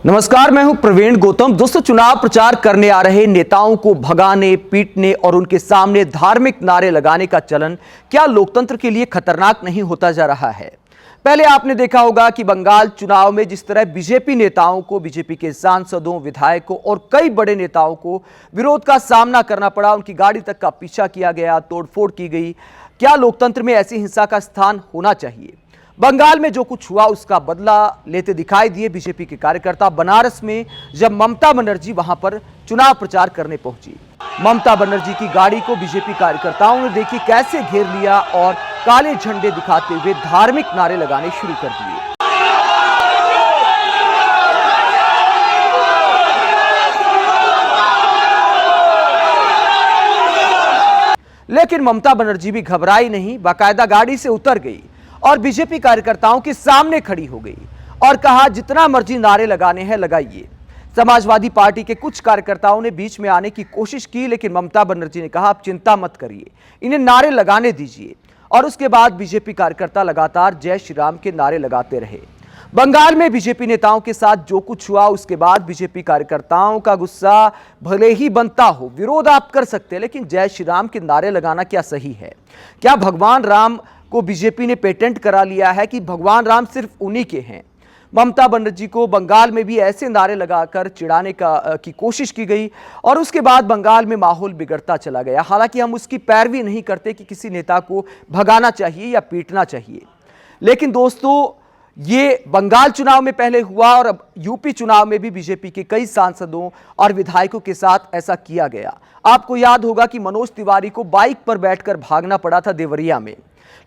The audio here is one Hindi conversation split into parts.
नमस्कार, मैं हूं प्रवीण गौतम। दोस्तों, चुनाव प्रचार करने आ रहे नेताओं को भगाने, पीटने और उनके सामने धार्मिक नारे लगाने का चलन क्या लोकतंत्र के लिए खतरनाक नहीं होता जा रहा है? पहले आपने देखा होगा कि बंगाल चुनाव में जिस तरह बीजेपी नेताओं को, बीजेपी के सांसदों, विधायकों और कई बड़े नेताओं को विरोध का सामना करना पड़ा, उनकी गाड़ी तक का पीछा किया गया, तोड़फोड़ की गई। क्या लोकतंत्र में ऐसी हिंसा का स्थान होना चाहिए? बंगाल में जो कुछ हुआ उसका बदला लेते दिखाई दिए बीजेपी के कार्यकर्ता बनारस में, जब ममता बनर्जी वहां पर चुनाव प्रचार करने पहुंची। ममता बनर्जी की गाड़ी को बीजेपी कार्यकर्ताओं ने देखी कैसे घेर लिया और काले झंडे दिखाते हुए धार्मिक नारे लगाने शुरू कर दिए। लेकिन ममता बनर्जी भी घबराई नहीं, बाकायदा गाड़ी से उतर गई और बीजेपी कार्यकर्ताओं के सामने खड़ी हो गई और कहा, जितना मर्जी नारे लगाने हैं लगाइए। समाजवादी पार्टी के कुछ कार्यकर्ताओं ने बीच में आने की कोशिश की, लेकिन ममता बनर्जी ने कहा, आप चिंता मत करिए, इन्हें नारे लगाने दीजिए। और उसके बाद बीजेपी कार्यकर्ता लगातार जय श्री राम के नारे लगाते रहे। बंगाल में बीजेपी नेताओं के साथ जो कुछ हुआ उसके बाद बीजेपी कार्यकर्ताओं का गुस्सा भले ही बनता हो, विरोध आप कर सकते हैं, लेकिन जय श्री राम के नारे लगाना क्या सही है? क्या भगवान राम को बीजेपी ने पेटेंट करा लिया है कि भगवान राम सिर्फ उन्हीं के हैं? ममता बनर्जी को बंगाल में भी ऐसे नारे लगाकर चिढ़ाने की कोशिश की गई और उसके बाद बंगाल में माहौल बिगड़ता चला गया। हालांकि हम उसकी पैरवी नहीं करते कि किसी नेता को भगाना चाहिए या पीटना चाहिए, लेकिन दोस्तों, ये बंगाल चुनाव में पहले हुआ और अब यूपी चुनाव में भी बीजेपी के कई सांसदों और विधायकों के साथ ऐसा किया गया। आपको याद होगा कि मनोज तिवारी को बाइक पर बैठकर भागना पड़ा था देवरिया में।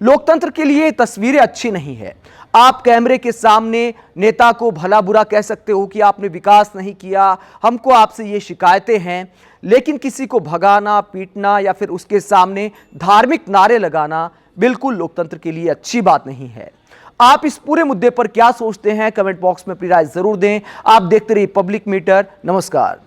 लोकतंत्र के लिए तस्वीरें अच्छी नहीं है। आप कैमरे के सामने नेता को भला बुरा कह सकते हो कि आपने विकास नहीं किया, हमको आपसे ये शिकायतें हैं, लेकिन किसी को भगाना, पीटना या फिर उसके सामने धार्मिक नारे लगाना बिल्कुल लोकतंत्र के लिए अच्छी बात नहीं है। आप इस पूरे मुद्दे पर क्या सोचते हैं? कमेंट बॉक्स में अपनी राय जरूर दें। आप देखते रहिए पब्लिक मीटर। नमस्कार।